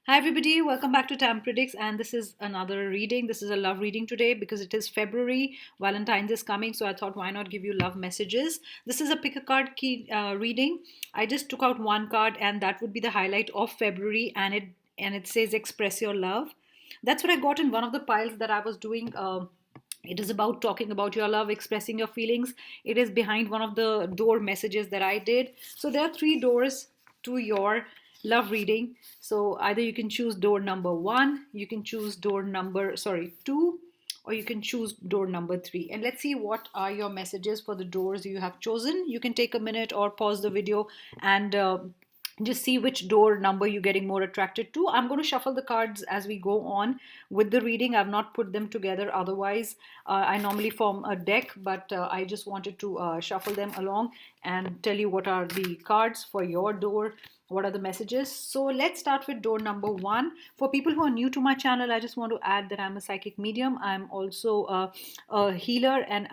Hi, everybody. Welcome back to Tam Predicts. And this is another reading. This is a love reading today because it is February. Valentine's is coming. So I thought, why not give you love messages? This is a pick a card key reading. I just took out one card, and that would be the highlight of February. And it says express your love. That's what I got in one of the piles that I was doing. It is about talking about your love, expressing your feelings. It is behind one of the door messages that I did. So there are three doors to your love reading. So either you can choose door number one, you can choose door number, sorry, two, or you can choose door number three. And let's see what are your messages for the doors you have chosen. You can take a minute or pause the video and just see which door number you're getting more attracted to. I'm going to shuffle the cards as we go on with the reading. I've not put them together. Otherwise, I normally form a deck, but I just wanted to shuffle them along and tell you what are the cards for your door. What are the messages? So let's start with door number one. For people who are new to my channel, I just want to add that I'm a psychic medium. I'm also a healer, and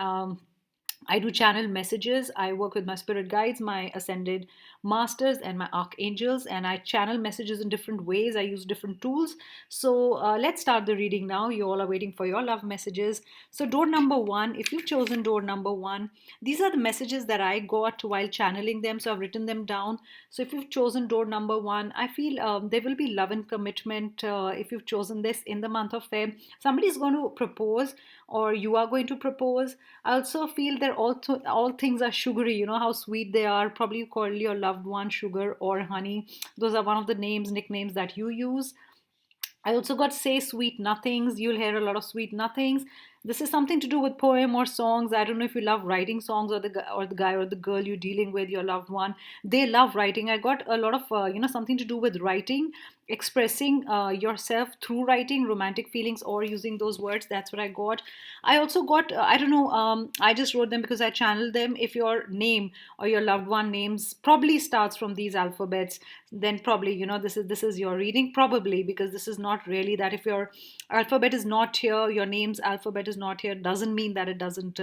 I do channel messages. I work with my spirit guides, my ascended masters, and my archangels, and I channel messages in different ways. I use different tools. So let's start the reading now. You all are waiting for your love messages. So, door number one, if you've chosen door number one, these are the messages that I got while channeling them. So, I've written them down. So, if you've chosen door number one, I feel there will be love and commitment. If you've chosen this in the month of Feb, somebody is going to propose, or you are going to propose. I also feel that all things are sugary. You know how sweet they are. Probably you call your loved one sugar or honey. Those are one of the nicknames that you use. I also got say sweet nothings. You'll hear a lot of sweet nothings. This is something to do with poem or songs. I don't know if you love writing songs, or the guy or the girl you're dealing with, your loved one. They love writing. I got a lot of something to do with writing, expressing yourself through writing, romantic feelings, or using those words. That's what I got. I also got I don't know. I just wrote them because I channeled them. If your name or your loved one names probably starts from these alphabets, then probably this is your reading, probably, because this is not really that. If your alphabet is not here, your name's alphabet is not here, doesn't mean that it doesn't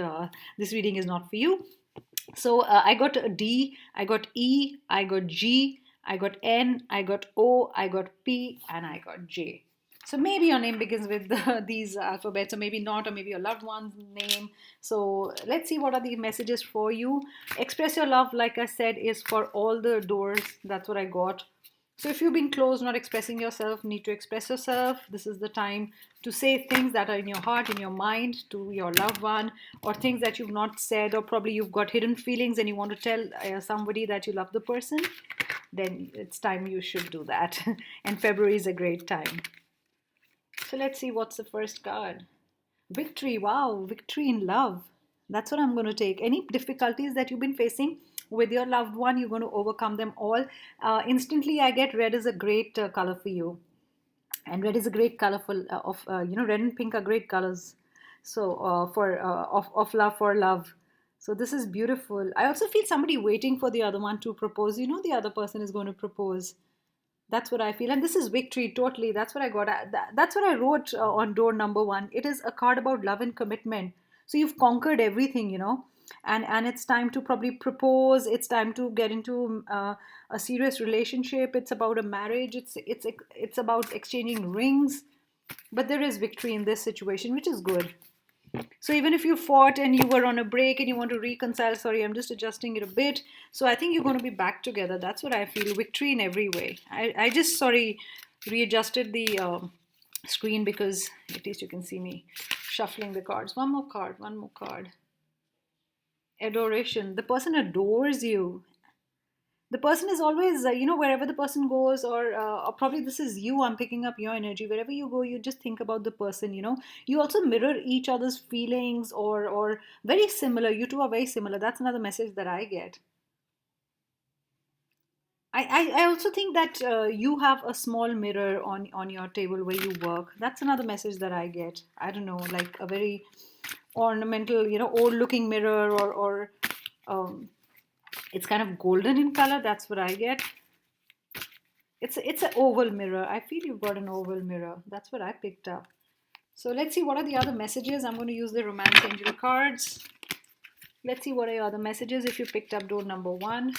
this reading is not for you. So I got a D, I got E, I got G, I got N, I got O, I got P, and I got J. So maybe your name begins with these alphabets, or maybe not, or maybe your loved one's name. So let's see what are the messages for you. Express your love, like I said, is for all the doors. That's what I got. So if you've been closed, not expressing yourself, need to express yourself. This is the time to say things that are in your heart, in your mind, to your loved one, or things that you've not said, or probably you've got hidden feelings and you want to tell somebody that you love the person. Then it's time you should do that. And February is a great time. So let's see what's the first card. Victory. Wow, victory in love. That's what I'm going to take. Any difficulties that you've been facing with your loved one, you're going to overcome them all. Instantly, I get red is a great color for you. And red is a great color red and pink are great colors. So, for of love, for love. So this is beautiful. I also feel somebody waiting for the other one to propose. You know, the other person is going to propose. That's what I feel. And this is victory, totally. That's what I got. That's what I wrote on door number one. It is a card about love and commitment. So you've conquered everything, and it's time to probably propose. It's time to get into a serious relationship. It's about a marriage. It's about exchanging rings. But there is victory in this situation, which is good. So even if you fought and you were on a break and you want to reconcile, sorry, I'm just adjusting it a bit. So I think you're going to be back together. That's what I feel. Victory in every way. I just, sorry, readjusted the screen because at least you can see me shuffling the cards. One more card, one more card. Adoration. The person adores you. The person is always wherever the person goes, or probably this is you, I'm picking up your energy. Wherever you go, you just think about the person. You also mirror each other's feelings, or very similar. You two are very similar. That's another message that I get. I also think that you have a small mirror on your table where you work. That's another message that I get. I don't know, like a very ornamental, old looking mirror, or um, it's kind of golden in color. That's what I get. It's an oval mirror. I feel you've got an oval mirror. That's what I picked up. So let's see what are the other messages. I'm going to use the romance angel cards. Let's see what are your other messages if you picked up door number one.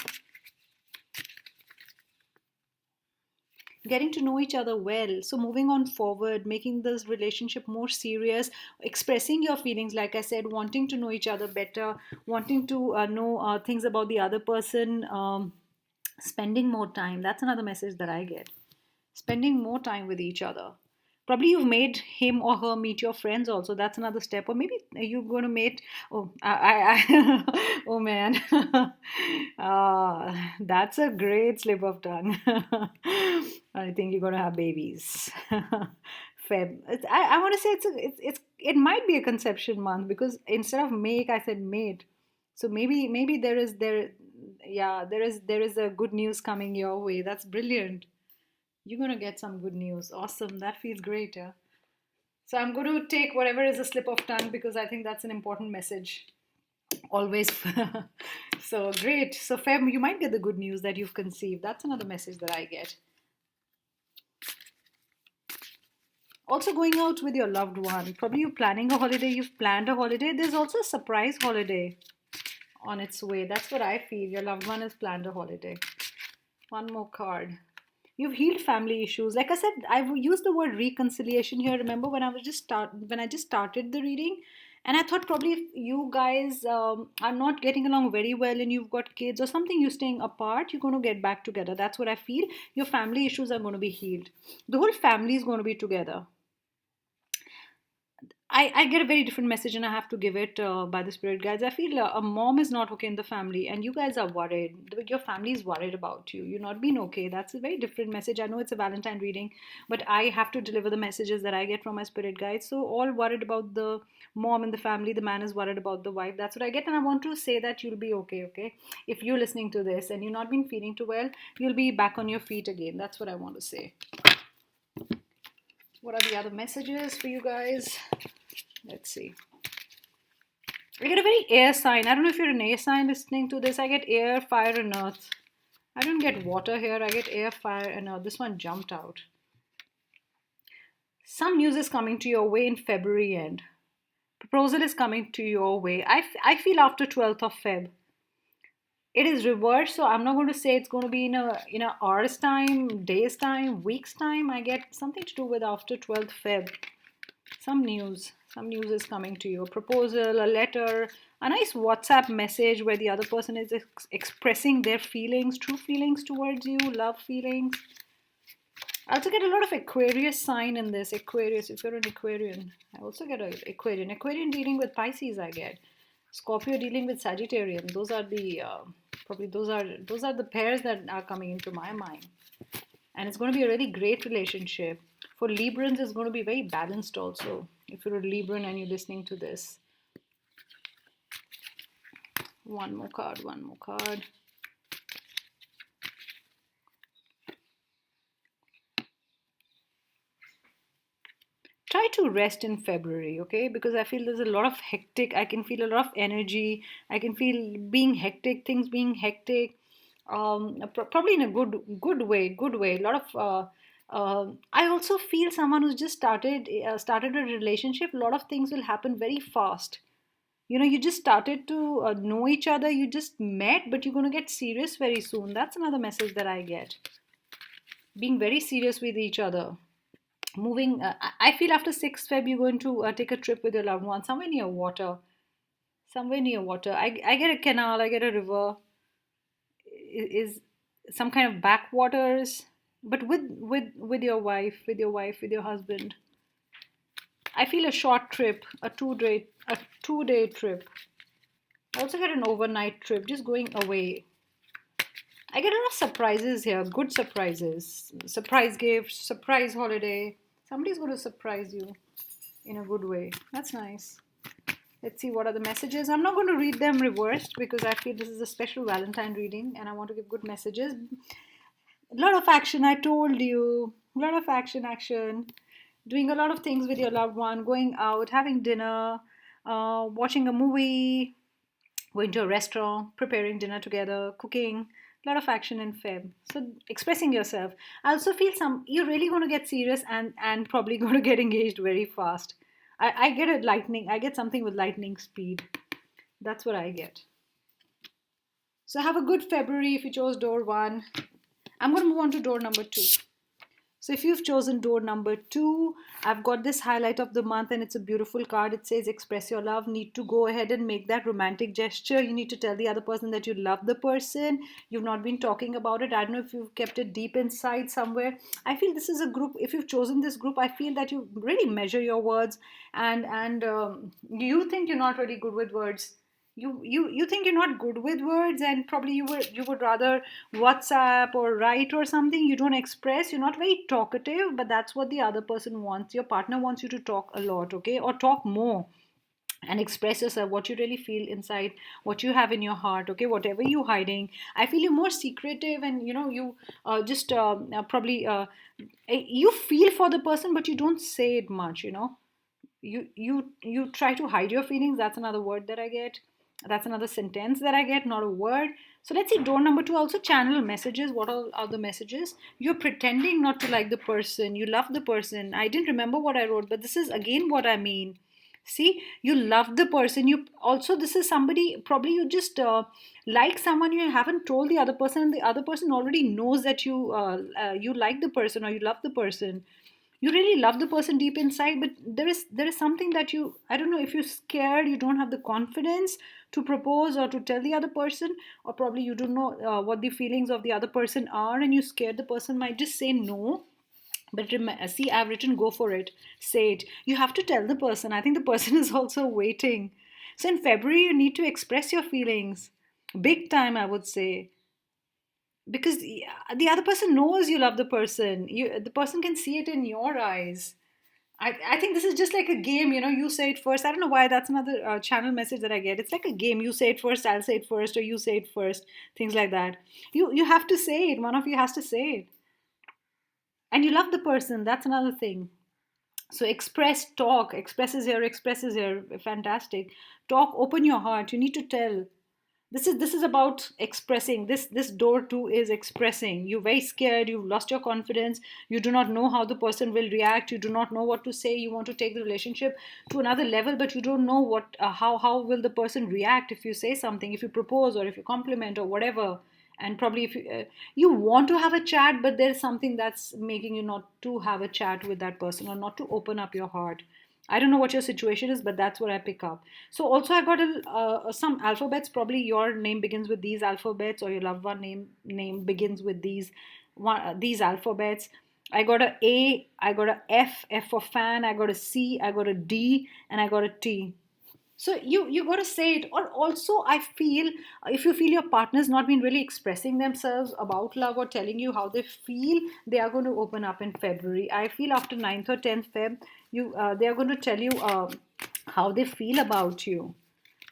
getting to know each other well. So, moving on forward, making this relationship more serious, expressing your feelings, like I said, wanting to know each other better, wanting to know things about the other person, spending more time. That's another message that I get. Spending more time with each other. Probably you've made him or her meet your friends also. That's another step. Or maybe you're going to meet. Oh, oh man. That's a great slip of tongue. I think you're going to have babies. Feb. I want to say it might be a conception month because instead of make, I said mate. So maybe there is a good news coming your way. That's brilliant. You're going to get some good news. Awesome. That feels great. Yeah. So I'm going to take whatever is a slip of tongue because I think that's an important message. Always. So great. So Feb, you might get the good news that you've conceived. That's another message that I get. Also going out with your loved one. Probably you're planning a holiday. You've planned a holiday. There's also a surprise holiday on its way. That's what I feel. Your loved one has planned a holiday. One more card. You've healed family issues. Like I said, I've used the word reconciliation here. Remember when I just started the reading, and I thought probably if you guys are not getting along very well and you've got kids or something, you're staying apart, you're going to get back together. That's what I feel. Your family issues are going to be healed. The whole family is going to be together. I get a very different message and I have to give it by the spirit guides. I feel a mom is not okay in the family and you guys are worried. Your family is worried about you. You're not being okay. That's a very different message. I know it's a Valentine reading, but I have to deliver the messages that I get from my spirit guides. So, all worried about the mom and the family. The man is worried about the wife. That's what I get. And I want to say that you'll be okay, okay? If you're listening to this and you're not been feeling too well, you'll be back on your feet again. That's what I want to say. What are the other messages for you guys? Let's see. I get a very air sign. I don't know if you're an air sign listening to this. I get air, fire, and earth. I don't get water here. I get air, fire, and earth. This one jumped out. Some news is coming to your way in February end. Proposal is coming to your way. I feel after 12th of Feb. It is reversed, so I'm not going to say it's going to be in a hour's time, days time, weeks time. I get something to do with after 12th Feb. Some news is coming to you. A proposal, a letter, a nice WhatsApp message where the other person is expressing their feelings, true feelings towards you, love feelings. I also get a lot of Aquarius sign in this. Aquarius, if you're an Aquarian. I also get an Aquarian. Aquarian dealing with Pisces, I get. Scorpio dealing with Sagittarian. Those are the probably those are the pairs that are coming into my mind. And it's going to be a really great relationship. For Librans, it's going to be very balanced also. If you're a Libran and you're listening to this. One more card. Try to rest in February, okay? Because I feel there's a lot of hectic. I can feel a lot of energy. I can feel being hectic, things being hectic. Probably in a good way. A lot of. I also feel someone who's just started a relationship. A lot of things will happen very fast. You just started to know each other. You just met, but you're going to get serious very soon. That's another message that I get. Being very serious with each other. Moving, I feel after 6th Feb, you're going to take a trip with your loved one somewhere near water. I get a canal, I get a river, is some kind of backwaters, but with your wife, with your husband. I feel a short trip, a 2 day trip. I also get an overnight trip, just going away. I get a lot of surprises here, good surprises, surprise gifts, surprise holiday. Somebody's going to surprise you in a good way. That's nice. Let's see what are the messages. I'm not going to read them reversed because I feel this is a special Valentine reading and I want to give good messages. A lot of action, I told you. A lot of action. Doing a lot of things with your loved one, going out, having dinner, watching a movie, going to a restaurant, preparing dinner together, cooking. A lot of action in Feb. So expressing yourself. I also feel you're really going to get serious and probably going to get engaged very fast. I get a lightning. I get something with lightning speed. That's what I get. So have a good February if you chose door 1. I'm going to move on to door number 2. So if you've chosen door number 2, I've got this highlight of the month and it's a beautiful card. It says express your love. Need to go ahead and make that romantic gesture. You need to tell the other person that you love the person. You've not been talking about it. I don't know if you've kept it deep inside somewhere. I feel this is a group. If you've chosen this group, I feel that you really measure your words, and you think you're not really good with words. You think you're not good with words, and probably you would rather WhatsApp or write or something. You don't express. You're not very talkative, but that's what the other person wants. Your partner wants you to talk a lot, okay, or talk more and express yourself, what you really feel inside, what you have in your heart, okay, whatever you're hiding. I feel you're more secretive, and you just probably you feel for the person, but you don't say it much. You try to hide your feelings. That's another word that I get. That's another sentence that I get, not a word. So let's see, door number 2, also channel messages. What are the messages? You're pretending not to like the person. You love the person. I didn't remember what I wrote, but this is again what I mean. See, you love the person. You also, this is somebody, probably you just like someone, you haven't told the other person, and the other person already knows that you like the person, or you love the person. You really love the person deep inside, but there is something that you, I don't know, if you're scared, you don't have the confidence to propose or to tell the other person, or probably you don't know what the feelings of the other person are, and you scared the person might just say no. But see, I've written go for it, say it. You have to tell the person. I think the person is also waiting. So in February, you need to express your feelings big time, I would say, because the other person knows you love the person. The person can see it in your eyes. I think this is just like a game. You say it first. I don't know why. That's another channel message that I get. It's like a game. You say it first, I'll say it first, or you say it first. Things like that. You have to say it. One of you has to say it. And you love the person. That's another thing. So express, talk. Expresses here, expresses here. Fantastic. Talk, open your heart. You need to tell. This is about expressing. This door 2 is expressing. You're very scared, you've lost your confidence, you do not know how the person will react, you do not know what to say, you want to take the relationship to another level, but you don't know how will the person react if you say something, if you propose, or if you compliment, or whatever. And probably if you want to have a chat, but there's something that's making you not to have a chat with that person, or not to open up your heart. I don't know what your situation is, but that's what I pick up. So also I got some alphabets. Probably your name begins with these alphabets, or your loved one name begins with these alphabets. I got a, I got a F for fan. I got a C, I got a D, and I got a T. So you got to say it. Or also, I feel, if you feel your partner's not been really expressing themselves about love, or telling you how they feel, they are going to open up in February. I feel after 9th or 10th Feb, they are going to tell you how they feel about you,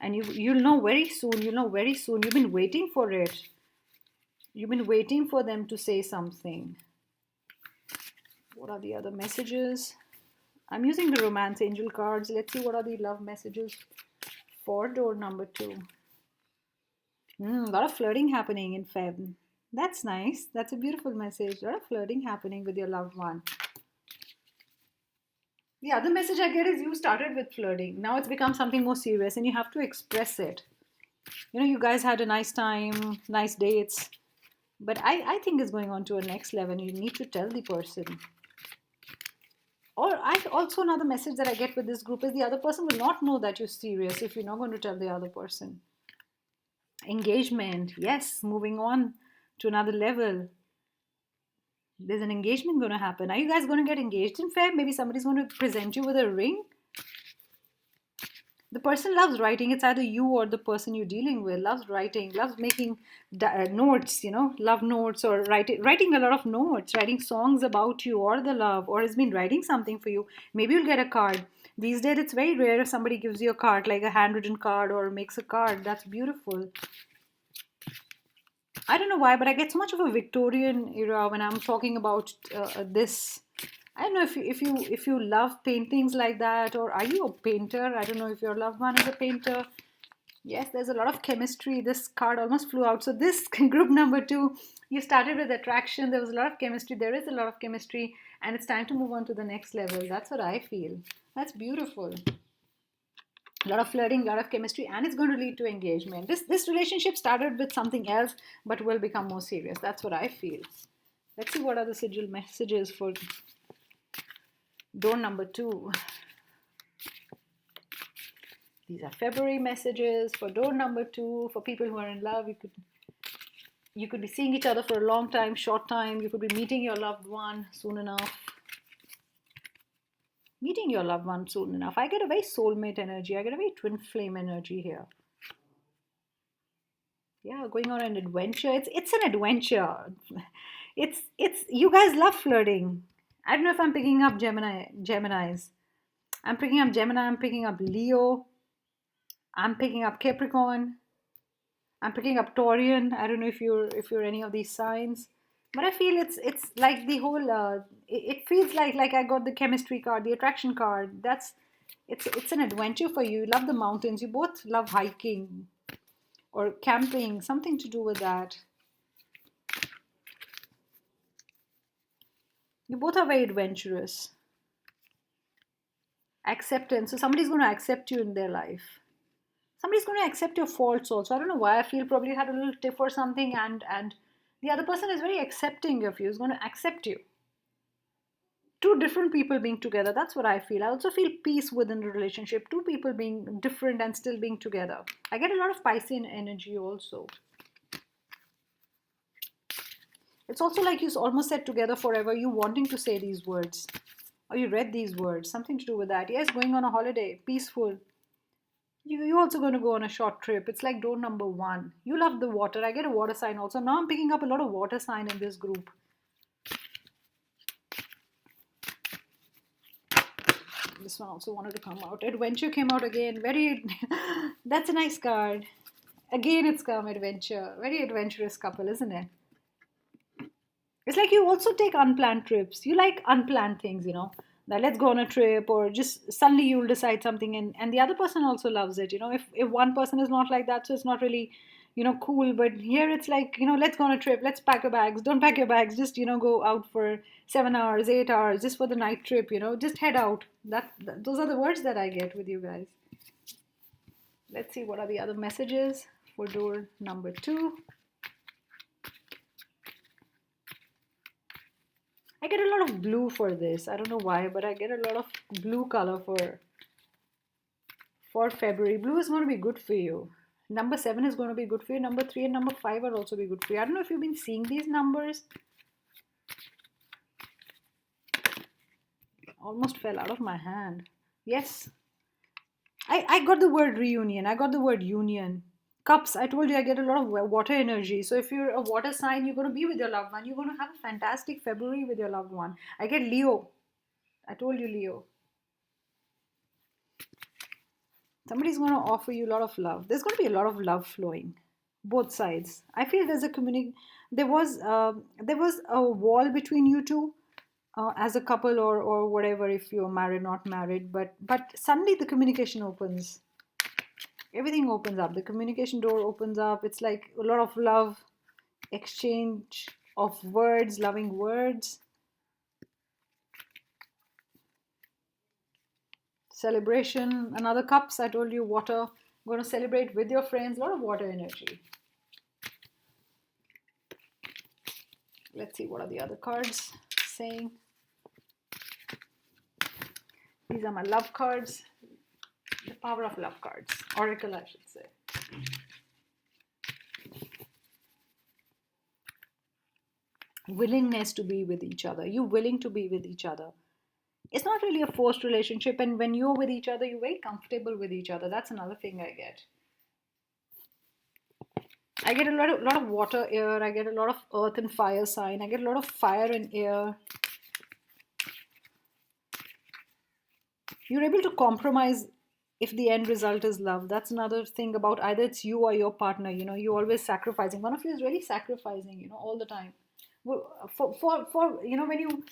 and you'll know very soon. You'll know very soon. You've been waiting for it. You've been waiting for them to say something. What are the other messages? I'm using the romance angel cards. Let's see what are the love messages for door number 2. A lot of flirting happening in Feb. That's nice. That's a beautiful message. A lot of flirting happening with your loved one. The other message I get is you started with flirting. Now it's become something more serious, and you have to express it. You guys had a nice time, nice dates, but I think it's going on to a next level. You need to tell the person. Or I also, another message that I get with this group is the other person will not know that you're serious if you're not going to tell the other person. Engagement, yes, moving on to another level. There's an engagement going to happen. Are you guys going to get engaged in Feb? Maybe somebody's going to present you with a ring. The person loves writing. It's either you or the person you're dealing with loves writing, loves making notes, love notes, or writing a lot of notes, writing songs about you or the love, or has been writing something for you. Maybe you'll get a card. These days, it's very rare if somebody gives you a card, like a handwritten card, or makes a card. That's beautiful. I don't know why, but I get so much of a Victorian era when I'm talking about this. I don't know if you love paintings like that, or are you a painter? I don't know if your loved one is a painter. Yes, there's a lot of chemistry. This card almost flew out. So this group number 2, you started with attraction. There was a lot of chemistry. There is a lot of chemistry, and it's time to move on to the next level. That's what I feel. That's beautiful. A lot of flirting, a lot of chemistry, and it's going to lead to engagement. This relationship started with something else, but will become more serious. That's what I feel. Let's see what are the sigil messages for door number 2. These are February messages for door number 2. For people who are in love, you could be seeing each other for a long time, short time. You could be meeting your loved one soon enough. Meeting your loved one soon enough. I get a very soulmate energy. I get a very twin flame energy here. Yeah, going on an adventure. It's an adventure. It's you guys love flirting. I don't know if I'm picking up Geminis. I'm picking up Gemini, I'm picking up Leo, I'm picking up Capricorn, I'm picking up Taurian. I don't know if you're any of these signs. But I feel it's like the whole it feels like I got the chemistry card, the attraction card. It's an adventure for you. You love the mountains. You both love hiking or camping, something to do with that. You both are very adventurous. Acceptance. So somebody's going to accept you in their life. Somebody's going to accept your faults also. I don't know why. I feel probably you had a little tiff or something, and the other person is very accepting of you. Is going to accept you. Two different people being together. That's what I feel. I also feel peace within the relationship. Two people being different and still being together. I get a lot of Piscean energy also. It's also like you almost said together forever. You wanting to say these words. Or you read these words. Something to do with that. Yes, going on a holiday. Peaceful. You're also going to go on a short trip. It's like door number 1. You love the water. I get a water sign also. Now I'm picking up a lot of water sign in this group. This one also wanted to come out. Adventure came out again. Very, that's a nice card. Again, it's come adventure. Very adventurous couple, isn't it? It's like you also take unplanned trips. You like unplanned things, that let's go on a trip, or just suddenly you'll decide something, and the other person also loves it. If one person is not like that, so it's not really, cool. But here it's like, let's go on a trip. Let's pack your bags. Don't pack your bags. Just, go out for 7 hours, 8 hours, just for the night trip, just head out. Those are the words that I get with you guys. Let's see what are the other messages for door number 2. I get a lot of blue for this. I don't know why, but I get a lot of blue color for February. Blue is going to be good for you. Number 7 is going to be good for you. Number 3 and number 5 will also be good for you. I don't know if you've been seeing these numbers. Almost fell out of my hand. Yes. I got the word reunion. I got the word union. Cups, I told you I get a lot of water energy. So if you're a water sign, you're going to be with your loved one. You're going to have a fantastic February with your loved one. I get Leo. I told you Leo. Somebody's going to offer you a lot of love. There's going to be a lot of love flowing. Both sides. I feel there's a there was a wall between you two as a couple, or whatever, if you're married, not married. But suddenly the communication opens. Everything opens up. The communication door opens up. It's like a lot of love, exchange of words, loving words. Celebration. Another cups. I told you water. I'm going to celebrate with your friends. A lot of water energy. Let's see what are the other cards saying. These are my love cards. The power of love cards. Oracle, I should say. Willingness to be with each other. You willing to be with each other. It's not really a forced relationship, and when you're with each other, you're very comfortable with each other. That's another thing I get. I get a lot of water, air. I get a lot of earth and fire sign. I get a lot of fire and air. You're able to compromise if the end result is love. That's another thing about either it's you or your partner. You're always sacrificing. One of you is really sacrificing, all the time. For when you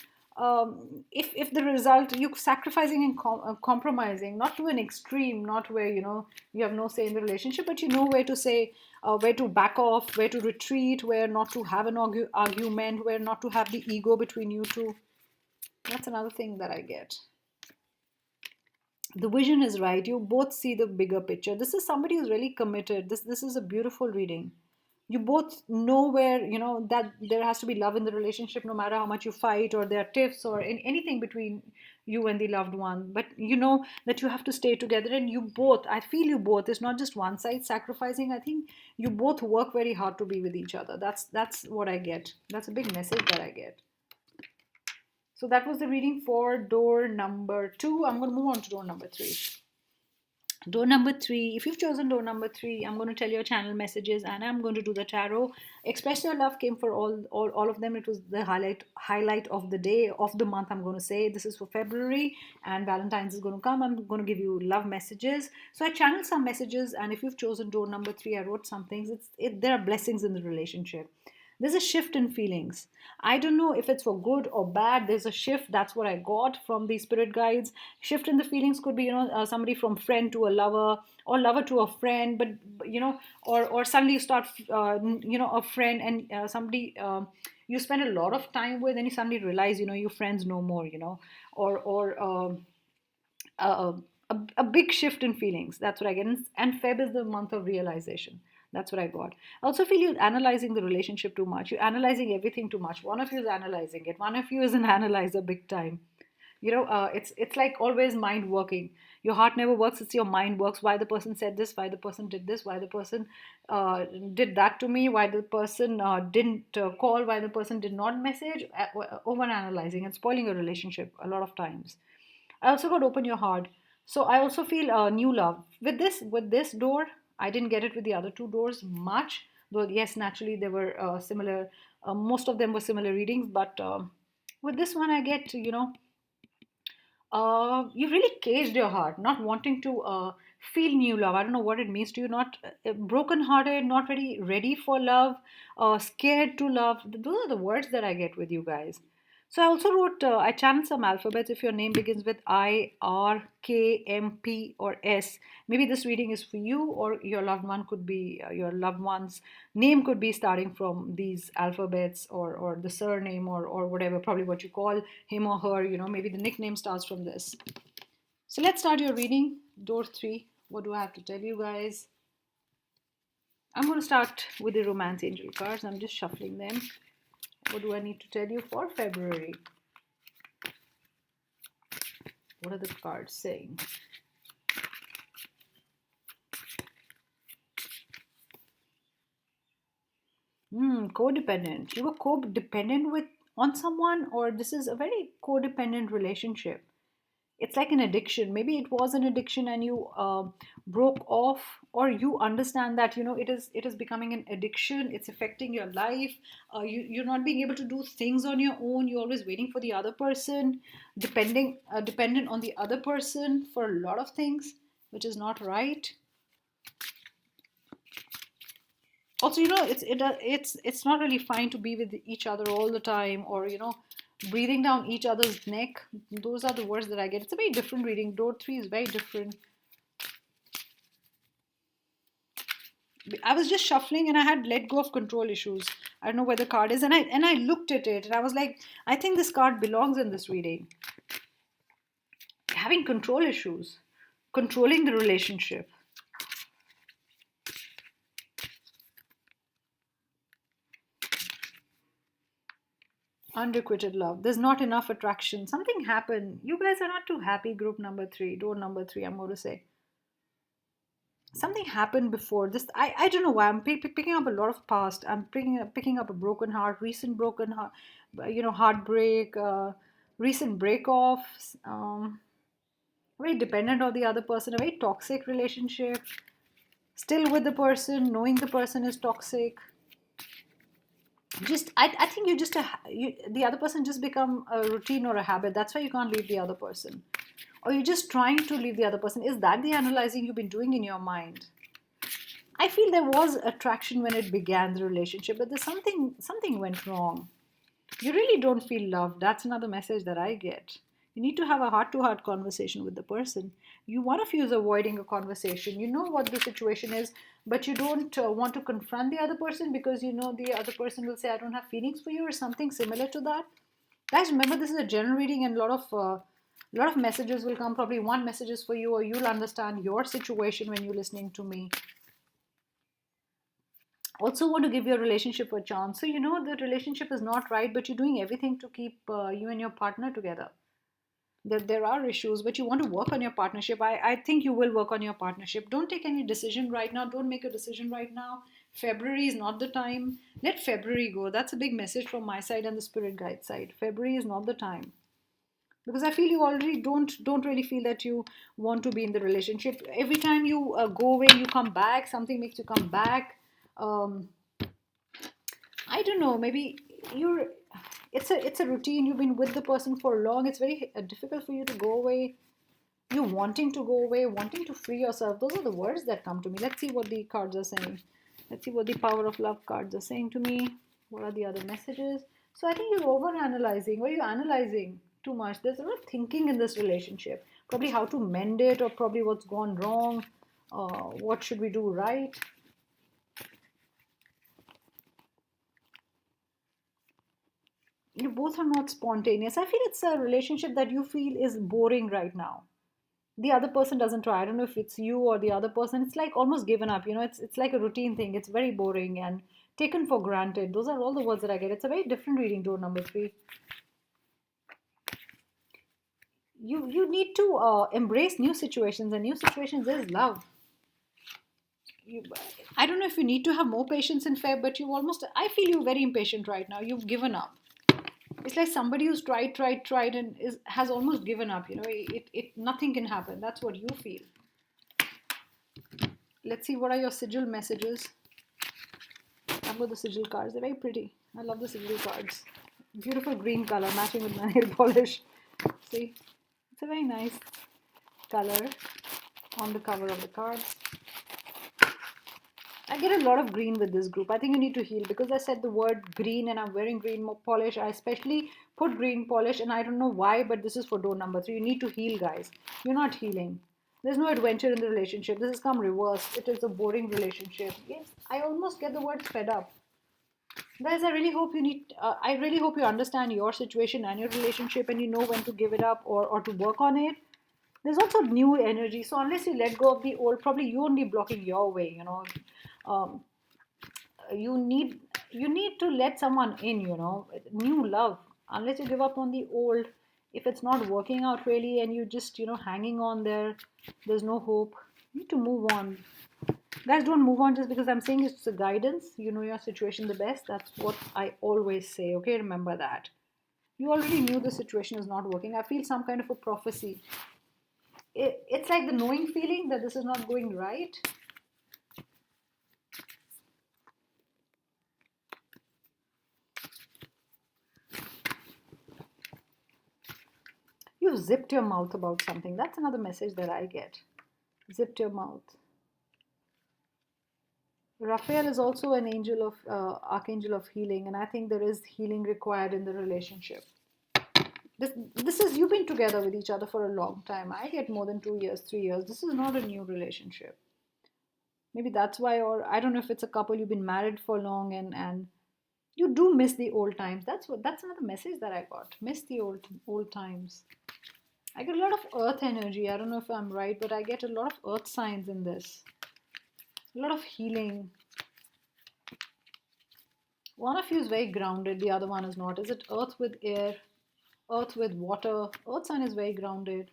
if the result, you're sacrificing and compromising, not to an extreme, not where you have no say in the relationship, but you know where to say, where to back off, where to retreat, where not to have an argument, where not to have the ego between you two. That's another thing that I get. The vision is right. You both see the bigger picture. This is somebody who's really committed. This is a beautiful reading. You both know where, that there has to be love in the relationship, no matter how much you fight or there are tiffs or anything between you and the loved one. But you know that you have to stay together, and you both, I feel you both, it's not just one side sacrificing. I think you both work very hard to be with each other. That's what I get. That's a big message that I get. So that was the reading for door number 2. I'm going to move on to door number 3. Door number 3, if you've chosen door number 3, I'm going to tell your channel messages and I'm going to do the tarot. Express your love came for all of them. It was the highlight of the day, of the month, I'm going to say. This is for February, and Valentine's is going to come. I'm going to give you love messages. So I channeled some messages, and if you've chosen door number 3, I wrote some things. There are blessings in the relationship. There's a shift in feelings. I don't know if it's for good or bad. There's a shift. That's what I got from the spirit guides. Shift in the feelings could be, somebody from friend to a lover, or lover to a friend. But or suddenly you start, a friend, and somebody you spend a lot of time with, and you suddenly realize, your friends no more, or a, a big shift in feelings. That's what I get. And Feb is the month of realization. That's what I got. I also feel you're analyzing the relationship too much. You're analyzing everything too much. One of you is analyzing it. One of you is an analyzer big time. It's like always mind working. Your heart never works. It's your mind works. Why the person said this? Why the person did this? Why the person did that to me? Why the person didn't call? Why the person did not message? Over analyzing and spoiling a relationship a lot of times. I also got open your heart. So I also feel new love with this door. I didn't get it with the other two doors much, though yes, naturally they were similar. Most of them were similar readings, but with this one, I get, you really caged your heart, not wanting to feel new love. I don't know what it means to you. Not broken-hearted, not very ready for love, scared to love. Those are the words that I get with you guys. So I also wrote, I channeled some alphabets. If your name begins with I, R, K, M, P, or S, maybe this reading is for you, or your loved one could be, your loved one's name could be starting from these alphabets, or the surname, or whatever, probably what you call him or her, maybe the nickname starts from this. So let's start your reading. Door 3. What do I have to tell you guys? I'm going to start with the romance angel cards. I'm just shuffling them. What do I need to tell you for February? What are the cards saying? Codependent. You were codependent on someone, or this is a very codependent relationship. It's like an addiction. Maybe it was an addiction, and you broke off, or you understand that it is becoming an addiction. It's affecting your life. You're not being able to do things on your own. You're always waiting for the other person, dependent on the other person for a lot of things, which is not right. Also, it's not really fine to be with each other all the time, or breathing down each other's neck. Those are the words that I get. It's a very different reading. Door 3 is very different. I was just shuffling, and I had let go of control issues. I don't know where the card is, and I looked at it, and I was like, I think this card belongs in this reading. Having control issues, controlling the relationship. Unrequited love. There's not enough attraction. Something happened. You guys are not too happy. Group number 3, door number 3, I'm going to say. Something happened before this. I don't know why. I'm picking up a lot of past. I'm picking up a broken heart, recent broken heart, heartbreak, recent break-offs, very dependent on the other person, a very toxic relationship, still with the person, knowing the person is toxic. I think the other person just become a routine or a habit. That's why you can't leave the other person, or you're just trying to leave the other person. Is that the analyzing you've been doing in your mind? I feel there was attraction when it began the relationship, but there's something went wrong. You really don't feel loved. That's another message that I get. You need to have a heart-to-heart conversation with the person. One of you is avoiding a conversation. You know what the situation is, but you don't want to confront the other person, because the other person will say, I don't have feelings for you, or something similar to that. Guys, remember, this is a general reading, and a lot of messages will come. Probably one message is for you, or you'll understand your situation when you're listening to me. Also want to give your relationship a chance. So, the relationship is not right, but you're doing everything to keep you and your partner together. There are issues, but you want to work on your partnership. I think you will work on your partnership. Don't take any decision right now. Don't make a decision right now. February is not the time. Let February go. That's a big message from my side and the spirit guide side. February is not the time, because I feel you already don't really feel that you want to be in the relationship. Every time you go away, you come back. Something makes you come back. um, I don't know. Maybe you're. It's a routine. You've been with the person for long. It's very difficult for you to go away. You wanting to go away, wanting to free yourself. Those are the words that come to me. Let's see what the cards are saying. Let's see what the power of love cards are saying to me. What are the other messages? So I think you're over analyzing, or you're analyzing too much. There's a lot of thinking in this relationship. Probably how to mend it, or probably what's gone wrong. What should we do right? You both are not spontaneous. I feel it's a relationship that you feel is boring right now. The other person doesn't try. I don't know if it's you or the other person. It's like almost given up. It's like a routine thing. It's very boring and taken for granted. Those are all the words that I get. It's a very different reading, door number 3. You need to embrace new situations, and new situations is love. You, I don't know if you need to have more patience in Feb, but I feel you're very impatient right now. You've given up. It's like somebody who's tried and has almost given up. Nothing can happen. That's what you feel. Let's see, what are your sigil messages. I've got the sigil cards. They're very pretty. I love the sigil cards. Beautiful green color matching with my nail polish. See, it's a very nice color on the cover of the cards. I get a lot of green with this group. I think you need to heal, because I said the word green and I'm wearing green polish. I especially put green polish, and I don't know why, but this is for door number 3. You need to heal, guys. You're not healing. There's no adventure in the relationship. This has come reversed. It is a boring relationship. Yes, I almost get the word fed up. Guys, I really hope you understand your situation and your relationship, and you know when to give it up, or to work on it. There's also new energy. So unless you let go of the old, probably you only blocking your way. Um, you need to let someone in, new love. Unless you give up on the old, if it's not working out really, and you just hanging on there's no hope. You need to move on. Guys, don't move on just because I'm saying it's a guidance. You know your situation the best. That's what I always say. Okay, remember that. You already knew the situation is not working. I feel some kind of a prophecy. It's like the knowing feeling that this is not going right. You've zipped your mouth about something. That's another message that I get. Zipped your mouth. Raphael is also an angel of archangel of healing, and I think there is healing required in the relationship. This is, you've been together with each other for a long time. I get more than 2 years, 3 years. This is not a new relationship. Maybe that's why, or I don't know if it's a couple, you've been married for long, and you do miss the old times. That's another message that I got. Miss the old times. I get a lot of earth energy. I don't know if I'm right, but I get a lot of earth signs in this. A lot of healing. One of you is very grounded, the other one is not. Is it earth with air? Earth with water? Earth sign is very grounded.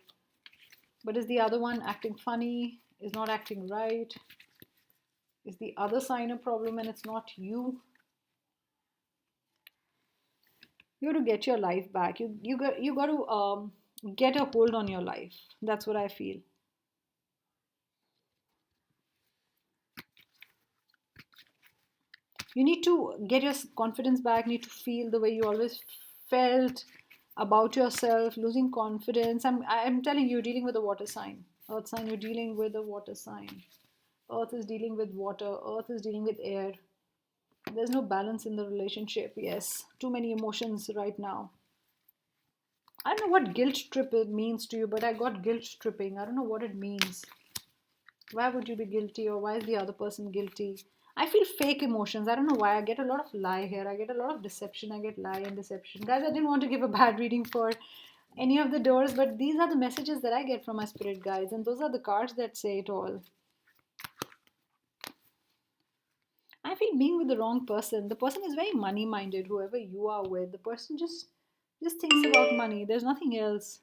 But is the other one acting funny? Is not acting right? Is the other sign a problem and it's not you? You got to get your life back. You got to get a hold on your life. That's what I feel. You need to get your confidence back. Need to feel the way you always felt about yourself. Losing confidence. I'm telling you, you're dealing with a water sign. Earth sign. You're dealing with a water sign. Earth is dealing with water. Earth is dealing with air. There's no balance in the relationship. Yes, too many emotions right now. I don't know what guilt trip it means to you, but I got guilt tripping. I don't know what it means. Why would you be guilty, or why is the other person guilty? I feel fake emotions. I don't know why. I get a lot of lie here. I get a lot of deception. I get lie and deception. Guys, I didn't want to give a bad reading for any of the doors, but these are the messages that I get from my spirit guides, and those are the cards that say it all. I feel being with the wrong person. The person is very money minded, whoever you are with. The person just thinks about money. There's nothing else.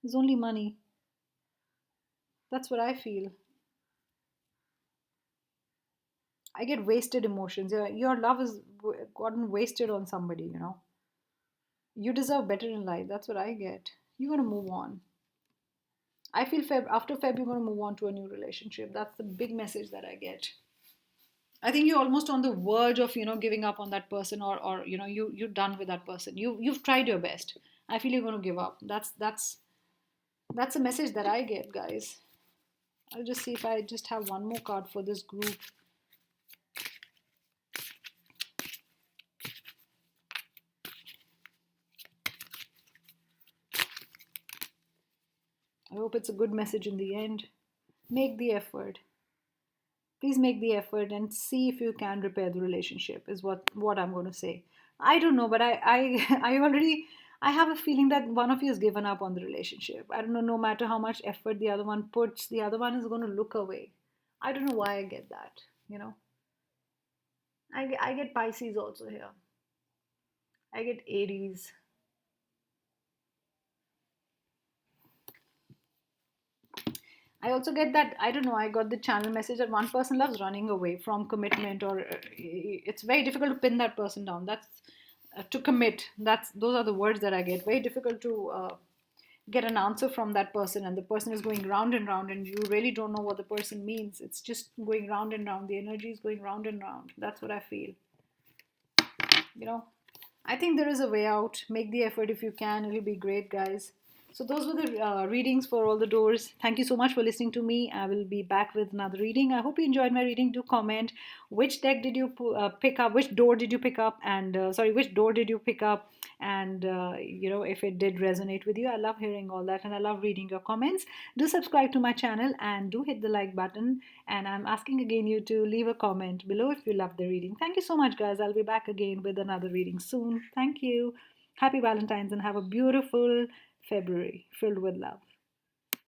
There's only money. That's what I feel. I get wasted emotions. Your love is gotten wasted on somebody, you know. You deserve better in life. That's what I get. You're going to move on. I feel after Feb, you're going to move on to a new relationship. That's the big message that I get. I think you're almost on the verge of, giving up on that person, or you're done with that person. You've tried your best. I feel you're going to give up. That's a message that I get, guys. I'll just see if I just have one more card for this group. I hope it's a good message in the end. Make the effort. Please make the effort and see if you can repair the relationship, is what I'm going to say. I don't know, but I already, I have a feeling that one of you has given up on the relationship. I don't know, no matter how much effort the other one puts, the other one is going to look away. I don't know why I get that, you know. I get Pisces also here. I get Aries. I also get that, I don't know, I got the channel message that one person loves running away from commitment, or it's very difficult to pin that person down. That's to commit. Those are the words that I get. Very difficult to get an answer from that person, and the person is going round and round, and you really don't know what the person means. It's just going round and round. The energy is going round and round. That's what I feel. You know, I think there is a way out. Make the effort if you can. It'll be great, guys. So those were the readings for all the doors. Thank you so much for listening to me. I will be back with another reading. I hope you enjoyed my reading. Do comment which deck did you pick up, which door did you pick up, and sorry, which door did you pick up, and if it did resonate with you. I love hearing all that, and I love reading your comments. Do subscribe to my channel and do hit the like button. And I'm asking again you to leave a comment below if you love the reading. Thank you so much, guys. I'll be back again with another reading soon. Thank you. Happy Valentine's and have a beautiful February filled with love.